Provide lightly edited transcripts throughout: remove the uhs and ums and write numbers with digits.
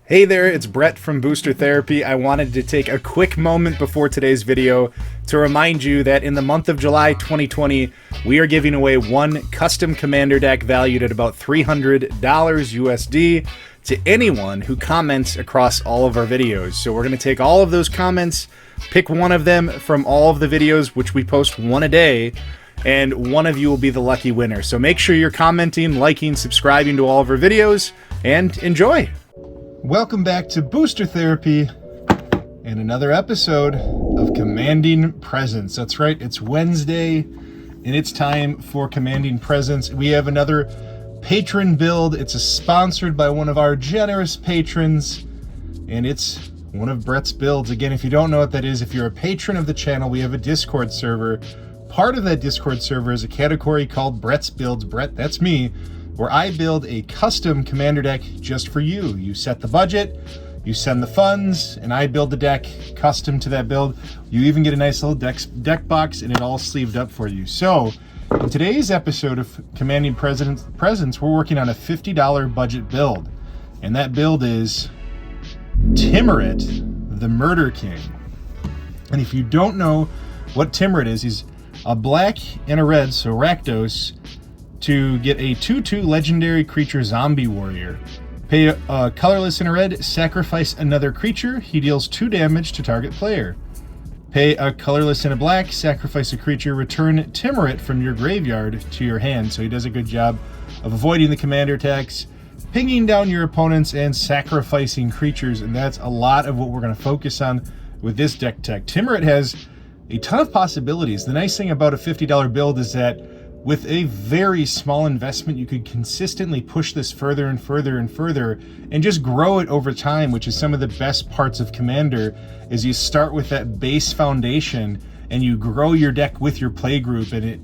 Hey there, it's Brett from Booster Therapy. I wanted to take a quick moment before today's video to remind you that in the month of July 2020, we are giving away one custom commander deck valued at about $300 USD to anyone who comments across all of our videos. So we're going to take all of those comments, pick one of them from all of the videos, which we post one a day, and one of you will be the lucky winner. So make sure you're commenting, liking, subscribing to all of our videos, and enjoy! Welcome back to Booster Therapy and another episode of Commanding Presence. That's right, it's Wednesday and it's time for Commanding Presence. We have another patron build. It's sponsored by one of our generous patrons and it's one of Brett's builds. Again, if you don't know what that is, if you're a patron of the channel, we have a Discord server. Part of that Discord server is a category called Brett's Builds. Brett, that's me, where I build a custom commander deck just for you. You set the budget, you send the funds, and I build the deck custom to that build. You even get a nice little deck box, and it all sleeved up for you. So, in today's episode of Commanding Presence, we're working on a $50 budget build. And that build is Tymaret, the Murder King. And if you don't know what Tymaret is, he's a black and a red, so Rakdos, to get a 2/2 legendary creature zombie warrior. Pay a colorless and a red, sacrifice another creature, he deals 2 damage to target player. Pay a colorless and a black, sacrifice a creature, return Tymaret from your graveyard to your hand. So he does a good job of avoiding the commander attacks, pinging down your opponents, and sacrificing creatures, and that's a lot of what we're going to focus on with this deck tech. Tymaret has a ton of possibilities. The nice thing about a $50 build is that with a very small investment, you could consistently push this further and further and further and just grow it over time, which is some of the best parts of Commander, is you start with that base foundation and you grow your deck with your play group, and it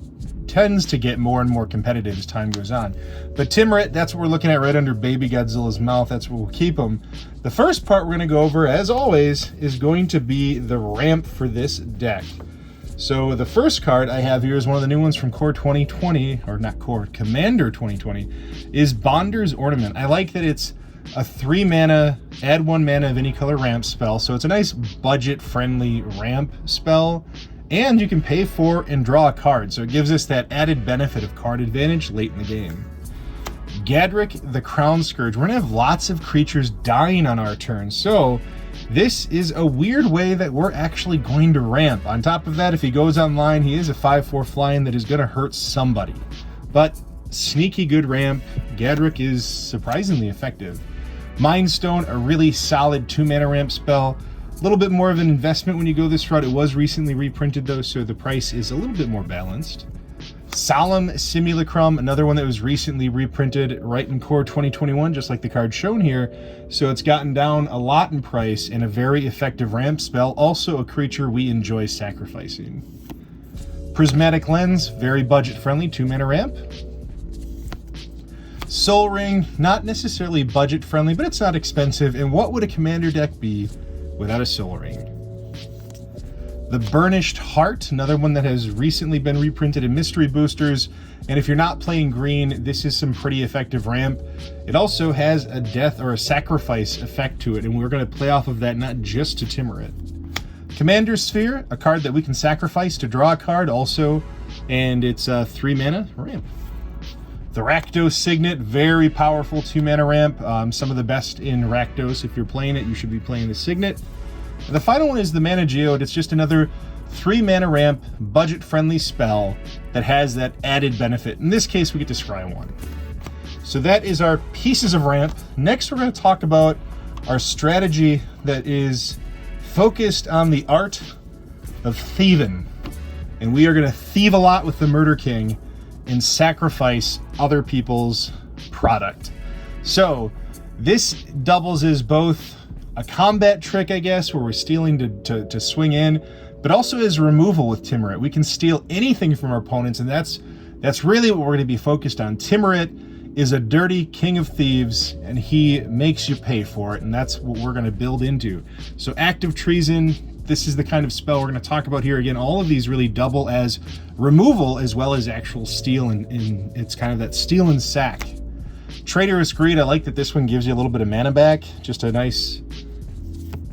tends to get more and more competitive as time goes on. But Tymaret, that's what we're looking at right under Baby Godzilla's mouth. That's where we'll keep him. The first part we're going to go over, as always, is going to be the ramp for this deck. So the first card I have here is one of the new ones from Core 2020, or not Core, Commander 2020, is Bonder's Ornament. I like that it's a 3 mana, add 1 mana of any color ramp spell, so it's a nice budget-friendly ramp spell, and you can pay for and draw a card, so it gives us that added benefit of card advantage late in the game. Gadrick the Crown Scourge. We're going to have lots of creatures dying on our turn, so this is a weird way that we're actually going to ramp. On top of that, if he goes online, he is a 5/4 flying that is going to hurt somebody. But sneaky good ramp. Gadrick is surprisingly effective. Mind Stone, a really solid 2 mana ramp spell. A little bit more of an investment when you go this route. It was recently reprinted though, so the price is a little bit more balanced. Solemn Simulacrum, another one that was recently reprinted right in Core 2021, just like the card shown here. So it's gotten down a lot in price and a very effective ramp spell. Also a creature we enjoy sacrificing. Prismatic Lens, very budget friendly, 2 mana ramp. Soul Ring, not necessarily budget friendly, but it's not expensive. And what would a commander deck be without a Soul Ring? The Burnished Heart, another one that has recently been reprinted in Mystery Boosters. And if you're not playing green, this is some pretty effective ramp. It also has a death or a sacrifice effect to it, and we're going to play off of that, not just to Tymaret. Commander Sphere, a card that we can sacrifice to draw a card also, and it's a 3 mana ramp. The Rakdos Signet, very powerful 2 mana ramp. Some of the best in Rakdos. If you're playing it, you should be playing the Signet. And the final one is the Mana Geode. It's just another 3 mana ramp, budget-friendly spell that has that added benefit. In this case, we get to scry 1. So that is our pieces of ramp. Next, we're going to talk about our strategy that is focused on the art of thieving. And we are going to thieve a lot with the Murder King and sacrifice other people's product. So this doubles as both a combat trick, I guess, where we're stealing to swing in, but also as removal with Tymaret. We can steal anything from our opponents, and that's really what we're going to be focused on. Tymaret is a dirty king of thieves, and he makes you pay for it, and that's what we're going to build into. So active treason, this is the kind of spell we're going to talk about here. Again, all of these really double as removal as well as actual steal, and it's kind of that steal and sack. Traitorous Greed, I like that this one gives you a little bit of mana back. Just a nice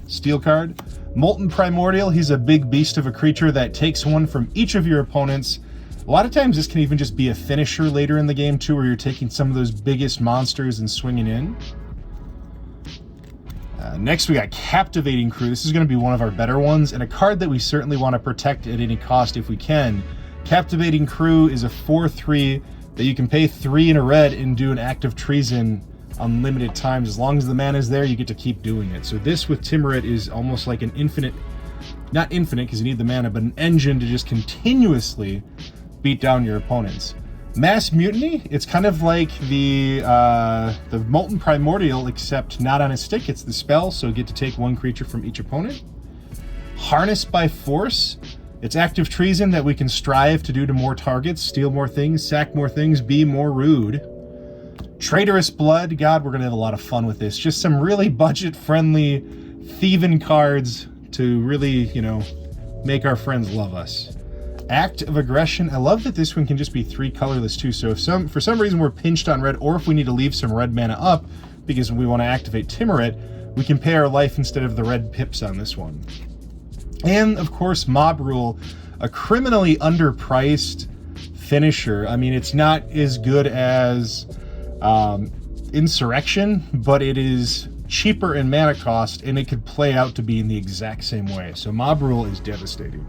steal card. Molten Primordial, he's a big beast of a creature that takes one from each of your opponents. A lot of times this can even just be a finisher later in the game too, where you're taking some of those biggest monsters and swinging in. Next we got Captivating Crew. This is going to be one of our better ones, and a card that we certainly want to protect at any cost if we can. Captivating Crew is a 4/3 that you can pay 3 in a red and do an act of treason unlimited times. As long as the mana is there, you get to keep doing it. So this with Tymaret is almost like an infinite, not infinite because you need the mana, but an engine to just continuously beat down your opponents. Mass Mutiny, it's kind of like the Molten Primordial, except not on a stick. It's the spell, so you get to take 1 creature from each opponent. Harnessed by Force, it's active treason that we can strive to do to more targets, steal more things, sack more things, be more rude. Traitorous Blood, God, we're going to have a lot of fun with this. Just some really budget-friendly thieving cards to really, you know, make our friends love us. Act of Aggression, I love that this one can just be 3 colorless too, so if for some reason we're pinched on red, or if we need to leave some red mana up because we want to activate Tymaret, we can pay our life instead of the red pips on this one. And of course, Mob Rule, a criminally underpriced finisher. I mean, it's not as good as Insurrection, but it is cheaper in mana cost, and it could play out to be in the exact same way. So Mob Rule is devastating.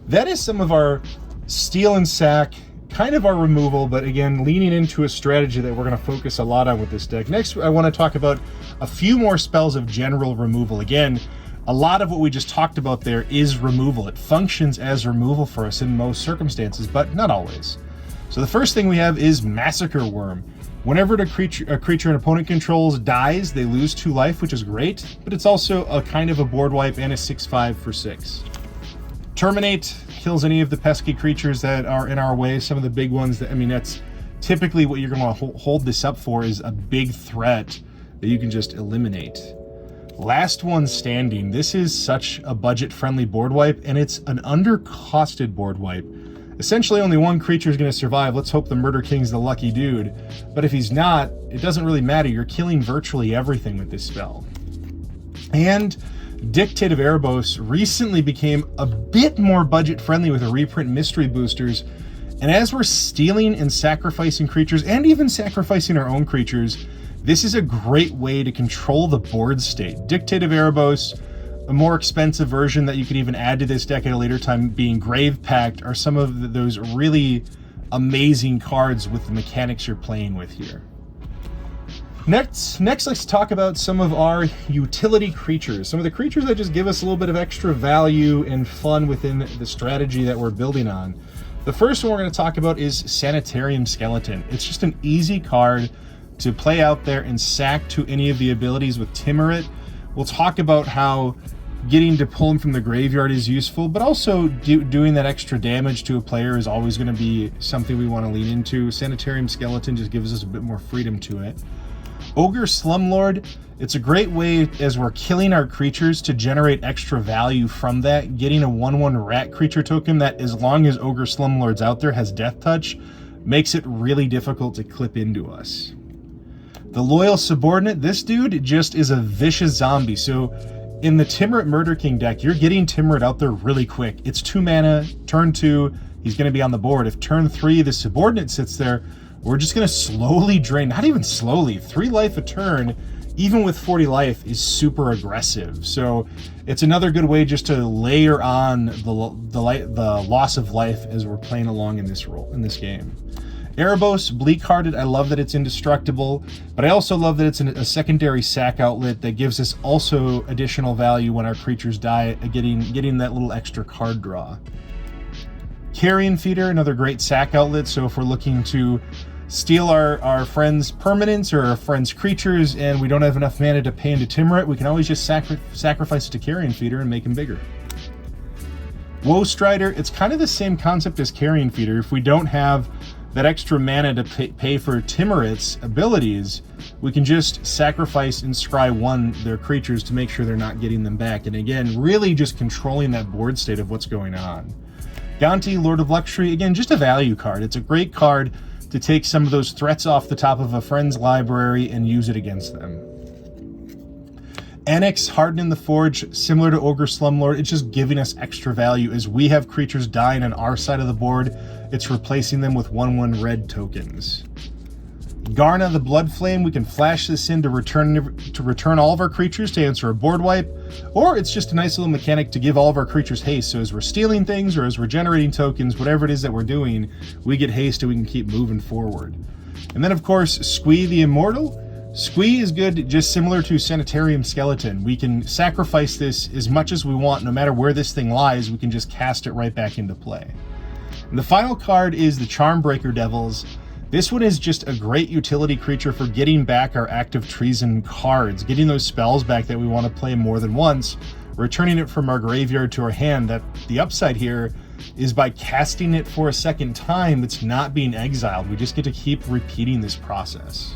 That is some of our steal and sack, kind of our removal, but again, leaning into a strategy that we're going to focus a lot on with this deck. Next, I want to talk about a few more spells of general removal. Again, a lot of what we just talked about there is removal. It functions as removal for us in most circumstances, but not always. So the first thing we have is Massacre Worm. Whenever a creature an opponent controls dies, they lose 2 life, which is great, but it's also a kind of a board wipe and a 6/5 for 6. Terminate kills any of the pesky creatures that are in our way. Some of the big ones that, I mean, that's typically what you're going to hold this up for, is a big threat that you can just eliminate. Last One Standing. This is such a budget-friendly board wipe, and it's an undercosted board wipe. Essentially, only 1 creature is going to survive. Let's hope the Murder King's the lucky dude. But if he's not, it doesn't really matter. You're killing virtually everything with this spell. And Dictate of Erebos recently became a bit more budget-friendly with a reprint Mystery Boosters. And as we're stealing and sacrificing creatures, and even sacrificing our own creatures, this is a great way to control the board state. Dictate of Erebos, a more expensive version that you could even add to this deck at a later time, being Grave Pact, are some of those really amazing cards with the mechanics you're playing with here. Next, let's talk about some of our utility creatures. Some of the creatures that just give us a little bit of extra value and fun within the strategy that we're building on. The first one we're going to talk about is Sanitarium Skeleton. It's just an easy card to play out there and sack to any of the abilities with Tymaret. We'll talk about how getting to pull him from the graveyard is useful, but also doing that extra damage to a player is always going to be something we want to lean into. Sanitarium Skeleton just gives us a bit more freedom to it. Ogre Slumlord, it's a great way as we're killing our creatures to generate extra value from that. Getting a 1/1 rat creature token that, as long as Ogre Slumlord's out there, has Death Touch, makes it really difficult to clip into us. The Loyal Subordinate, this dude just is a vicious zombie. So in the Tymaret Murder King deck, you're getting Tymaret out there really quick. It's 2 mana, turn 2, he's going to be on the board. If turn 3, the Subordinate sits there, we're just going to slowly drain, not even slowly, 3 life a turn, even with 40 life, is super aggressive. So it's another good way just to layer on the loss of life as we're playing along in this game. Erebos, Bleak-Hearted, I love that it's indestructible, but I also love that it's a secondary sack outlet that gives us also additional value when our creatures die, getting that little extra card draw. Carrion Feeder, another great sack outlet, so if we're looking to steal our friends' permanents or our friends' creatures and we don't have enough mana to pay into Tymaret, we can always just sacrifice it to Carrion Feeder and make him bigger. Woe Strider, it's kind of the same concept as Carrion Feeder. If we don't have that extra mana to pay for Tymaret's abilities, we can just sacrifice and scry 1 their creatures to make sure they're not getting them back. And again, really just controlling that board state of what's going on. Gonti, Lord of Luxury, again, just a value card. It's a great card to take some of those threats off the top of a friend's library and use it against them. Annex, Harden in the Forge, similar to Ogre Slumlord, it's just giving us extra value. As we have creatures dying on our side of the board, it's replacing them with 1/1 red tokens. Garna the Bloodflame, we can flash this in to return all of our creatures to answer a board wipe, or it's just a nice little mechanic to give all of our creatures haste. So as we're stealing things or as we're generating tokens, whatever it is that we're doing, we get haste and we can keep moving forward. And then of course, Squee the Immortal. Squee is good, just similar to Sanitarium Skeleton. We can sacrifice this as much as we want, no matter where this thing lies, we can just cast it right back into play. And the final card is the Charmbreaker Devils. This one is just a great utility creature for getting back our Active Treason cards, getting those spells back that we want to play more than once, returning it from our graveyard to our hand. That the upside here is by casting it for a second time, it's not being exiled. We just get to keep repeating this process.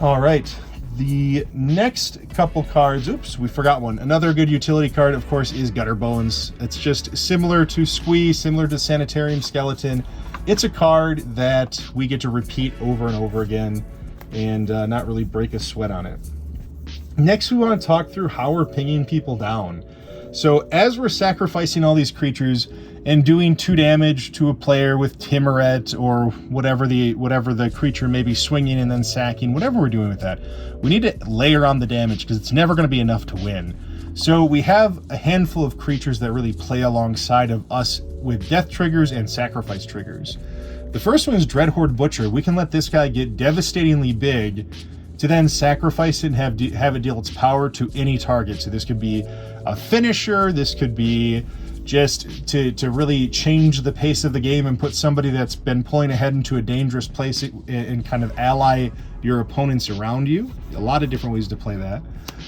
All right, the next couple cards, oops, we forgot one. Another good utility card, of course, is Gutter Bones. It's just similar to Squee, similar to Sanitarium Skeleton. It's a card that we get to repeat over and over again and not really break a sweat on it. Next, we want to talk through how we're pinging people down. So as we're sacrificing all these creatures and doing 2 damage to a player with Tymaret or whatever the creature may be swinging and then sacking, whatever we're doing with that, we need to layer on the damage because it's never going to be enough to win. So we have a handful of creatures that really play alongside of us with death triggers and sacrifice triggers. The first one is Dreadhorde Butcher. We can let this guy get devastatingly big to then sacrifice it and have it deal its power to any target. So this could be a finisher, this could be just to really change the pace of the game and put somebody that's been pulling ahead into a dangerous place and kind of ally your opponents around you. A lot of different ways to play that.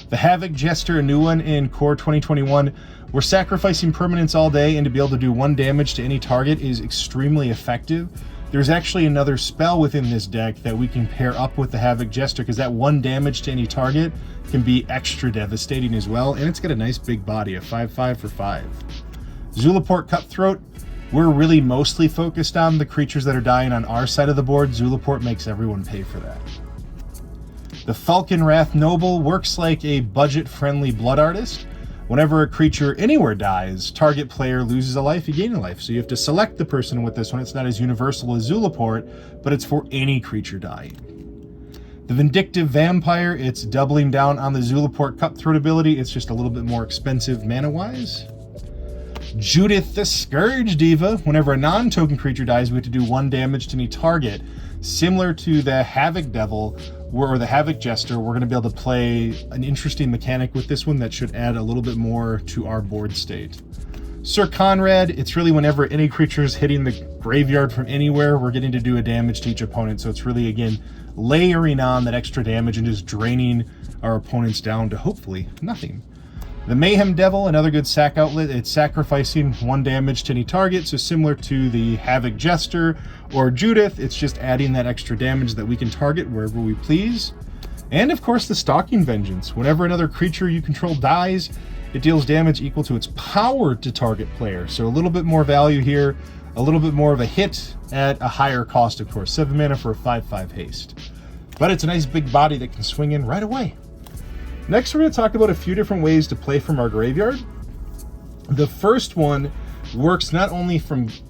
The Havoc Jester, a new one in Core 2021. We're sacrificing permanents all day, and to be able to do 1 damage to any target is extremely effective. There's actually another spell within this deck that we can pair up with the Havoc Jester, because that 1 damage to any target can be extra devastating as well, and it's got a nice big body, a 5/5 for 5. Zulaport Cutthroat, we're really mostly focused on the creatures that are dying on our side of the board. Zulaport makes everyone pay for that. The Falcon Wrath Noble works like a budget-friendly Blood Artist. Whenever a creature anywhere dies, target player loses a life, you gain a life. So you have to select the person with this one. It's not as universal as Zulaport, but it's for any creature dying. The Vindictive Vampire, it's doubling down on the Zulaport Cutthroat ability. It's just a little bit more expensive mana-wise. Judith the Scourge Diva, whenever a non-token creature dies, we have to do 1 damage to any target. Similar to the Havoc Devil, or the Havoc Jester, we're going to be able to play an interesting mechanic with this one that should add a little bit more to our board state. Sir Conrad, it's really whenever any creature is hitting the graveyard from anywhere, we're getting to do a damage to each opponent. So it's really, again, layering on that extra damage and just draining our opponents down to hopefully nothing. The Mayhem Devil, another good sack outlet. It's sacrificing 1 damage to any target, so similar to the Havoc Jester or Judith, it's just adding that extra damage that we can target wherever we please. And of course, the Stalking Vengeance. Whenever another creature you control dies, it deals damage equal to its power to target player. So a little bit more value here, a little bit more of a hit at a higher cost, of course. 7 mana for a 5/5 haste. But it's a nice big body that can swing in right away. Next, we're going to talk about a few different ways to play from our graveyard. The first one works not only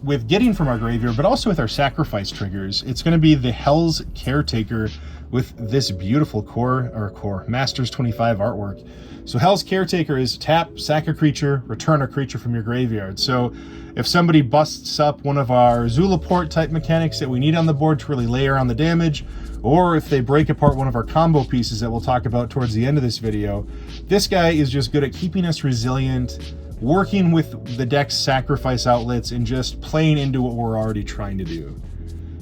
with getting from our graveyard, but also with our sacrifice triggers. It's going to be the Hell's Caretaker with this beautiful core Masters 25 artwork. So Hell's Caretaker is tap, sack a creature, return a creature from your graveyard. So if somebody busts up one of our Zulaport type mechanics that we need on the board to really layer on the damage, or if they break apart one of our combo pieces that we'll talk about towards the end of this video, this guy is just good at keeping us resilient, working with the deck's sacrifice outlets, and just playing into what we're already trying to do.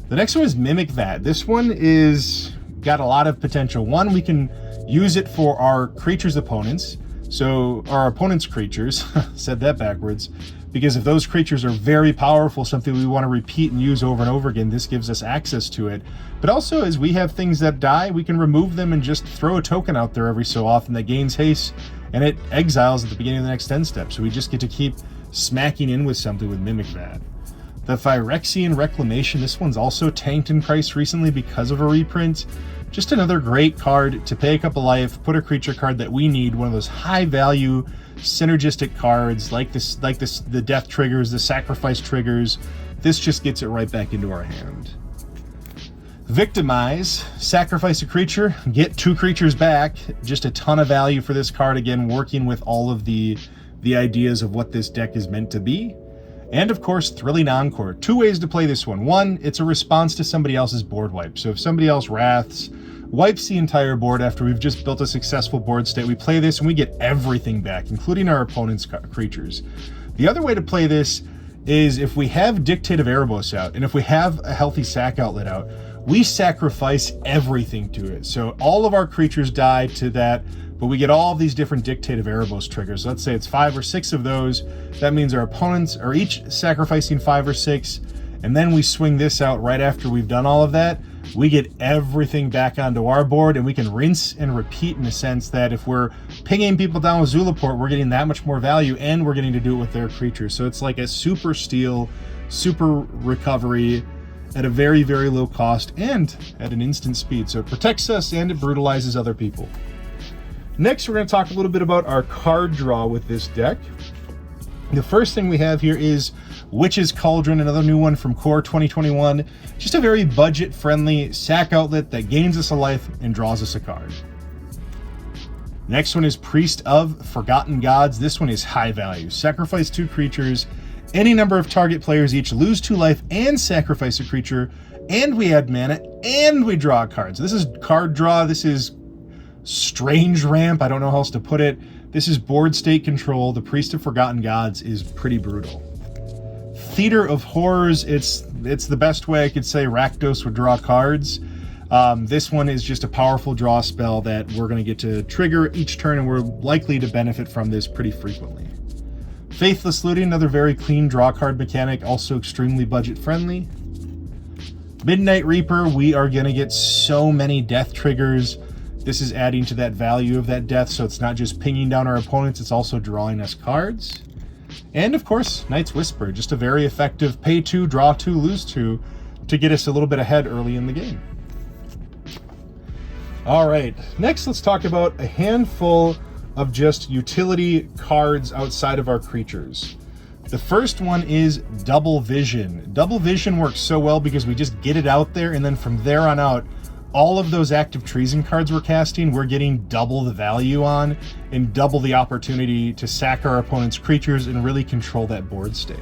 The next one is Mimic That. This one is got a lot of potential. One, we can use it for our creatures' opponents. So our opponent's creatures, said that backwards, because if those creatures are very powerful, something we want to repeat and use over and over again, this gives us access to it. But also, as we have things that die, we can remove them and just throw a token out there every so often that gains haste, and it exiles at the beginning of the next end step. So we just get to keep smacking in with something with Mimic That. The Phyrexian Reclamation, this one's also tanked in price recently because of a reprint. Just another great card to pay a couple life, put a creature card that we need, one of those high value synergistic cards like the death triggers, the sacrifice triggers. This just gets it right back into our hand. Victimize, sacrifice a creature, get 2 creatures back. Just a ton of value for this card, again, working with all of the ideas of what this deck is meant to be. And of course, Thrilling Encore. 2 ways to play this one. One, it's a response to somebody else's board wipe. So if somebody else wraths, wipes the entire board after we've just built a successful board state, we play this and we get everything back, including our opponent's creatures. The other way to play this is if we have Dictate of Erebos out, and if we have a healthy sack outlet out, we sacrifice everything to it. So all of our creatures die to that, but we get all of these different Dictate of Erebos triggers. Let's say it's 5 or 6 of those. That means our opponents are each sacrificing 5 or 6, and then we swing this out right after we've done all of that. We get everything back onto our board, and we can rinse and repeat in the sense that if we're pinging people down with Zulaport, we're getting that much more value, and we're getting to do it with their creatures. So it's like a super steal, super recovery at a very, very low cost and at an instant speed. So it protects us and it brutalizes other people. Next, we're going to talk a little bit about our card draw with this deck. The first thing we have here is Witch's Cauldron, another new one from Core 2021. Just a very budget-friendly sack outlet that gains us a life and draws us a card. Next one is Priest of Forgotten Gods. This one is high value. Sacrifice 2 creatures. Any number of target players each lose 2 life and sacrifice a creature, and we add mana, and we draw cards. This is card draw. This is strange ramp. I don't know how else to put it. This is board state control. The Priest of Forgotten Gods is pretty brutal. Theater of Horrors, it's the best way I could say Rakdos would draw cards. This one is just a powerful draw spell that we're going to get to trigger each turn, and we're likely to benefit from this pretty frequently. Faithless Looting, another very clean draw card mechanic, also extremely budget friendly. Midnight Reaper, we are going to get so many death triggers. This is adding to that value of that death, so it's not just pinging down our opponents, it's also drawing us cards. And of course, Night's Whisper, just a very effective pay 2, draw 2, lose 2 to get us a little bit ahead early in the game. All right, next let's talk about a handful of just utility cards outside of our creatures. The first one is Double Vision. Double Vision works so well because we just get it out there, and then from there on out, all of those active treason cards we're casting, we're getting double the value on and double the opportunity to sack our opponent's creatures and really control that board state.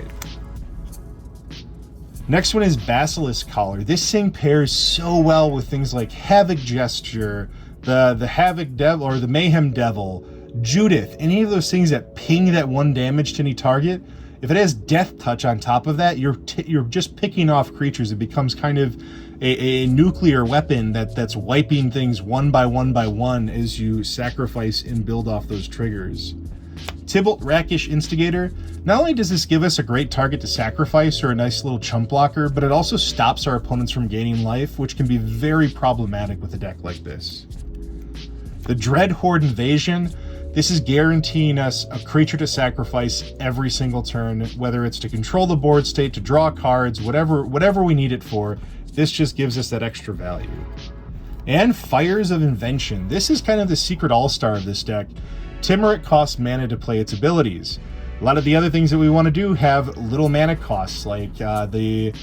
Next one is Basilisk Collar. This thing pairs so well with things like Havoc Gesture, the Havoc Devil or the Mayhem Devil, Judith, any of those things that ping that 1 damage to any target. If it has Death Touch on top of that, you're just picking off creatures. It becomes kind of a nuclear weapon that's wiping things one by one as you sacrifice and build off those triggers. Tibalt Rakish Instigator. Not only does this give us a great target to sacrifice or a nice little chump blocker, but it also stops our opponents from gaining life, which can be very problematic with a deck like this. The Dreadhorde Invasion. This is guaranteeing us a creature to sacrifice every single turn, whether it's to control the board state, to draw cards, whatever we need it for. This just gives us that extra value. And Fires of Invention. This is kind of the secret all-star of this deck. Tymaret costs mana to play its abilities. A lot of the other things that we want to do have little mana costs, like the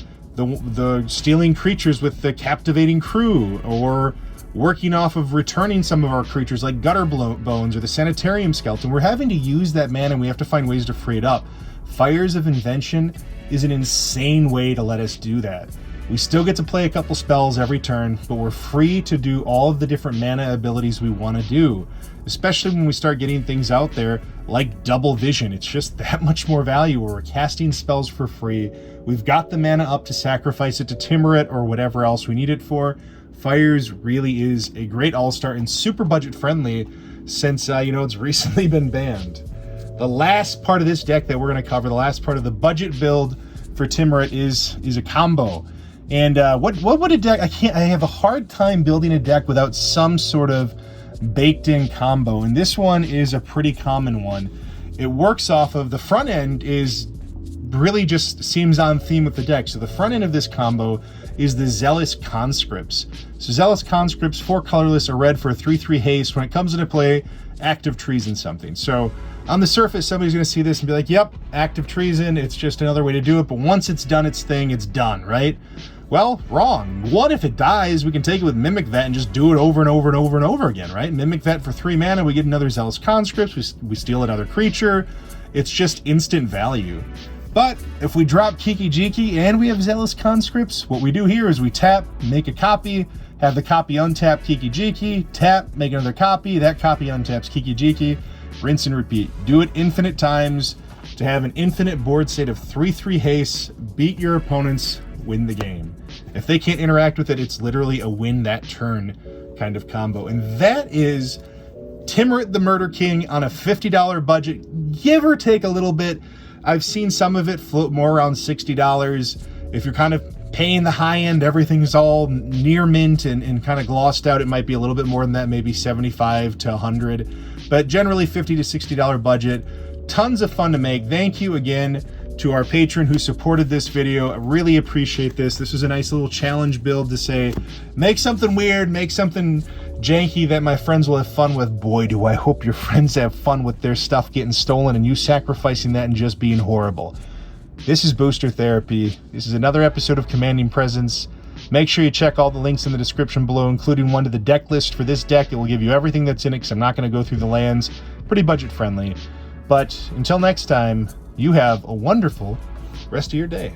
stealing creatures with the Captivating Crew, or working off of returning some of our creatures like Gutter Bones or the Sanitarium Skeleton. We're having to use that mana, and we have to find ways to free it up. Fires of Invention is an insane way to let us do that. We still get to play a couple spells every turn, but we're free to do all of the different mana abilities we want to do, especially when we start getting things out there like Double Vision. It's just that much more value where we're casting spells for free. We've got the mana up to sacrifice it to Tymaret or whatever else we need it for. Fires really is a great all-star and super budget friendly since, it's recently been banned. The last part of this deck that we're going to cover, the last part of the budget build for Tymaret is a combo. And what would a deck, I have a hard time building a deck without some sort of baked in combo. And this one is a pretty common one. It works off of, the front end is really just seems on theme with the deck. So the front end of this combo is the Zealous Conscripts. So Zealous Conscripts, 4 colorless, a red for a 3/3 haste. When it comes into play, active treason something. So on the surface, somebody's going to see this and be like, yep, active treason, it's just another way to do it. But once it's done its thing, it's done, right? Well, wrong. What if it dies? We can take it with Mimic Vet and just do it over and over and over and over again, right? Mimic Vet for 3 mana, we get another Zealous Conscripts, we steal another creature. It's just instant value. But if we drop Kiki Jiki and we have Zealous Conscripts, what we do here is we tap, make a copy, have the copy untap Kiki Jiki, tap, make another copy, that copy untaps Kiki Jiki, rinse and repeat. Do it infinite times to have an infinite board state of 3/3 haste, beat your opponents, win the game. If they can't interact with it, it's literally a win that turn kind of combo. And that is Tymaret the Murder King on a $50 budget, give or take a little bit. I've seen some of it float more around $60. If you're kind of paying the high end, everything's all near mint and kind of glossed out, it might be a little bit more than that, maybe 75 to 100. But generally $50 to $60 budget. Tons of fun to make. Thank you again to our patron who supported this video. I really appreciate this. This was a nice little challenge build to say, make something weird, make something janky that my friends will have fun with. Boy, do I hope your friends have fun with their stuff getting stolen and you sacrificing that and just being horrible. This is Booster Therapy. This is another episode of Commanding Presence. Make sure you check all the links in the description below, including one to the deck list for this deck. It will give you everything that's in it because I'm not going to go through the lands. Pretty budget friendly. But until next time, you have a wonderful rest of your day.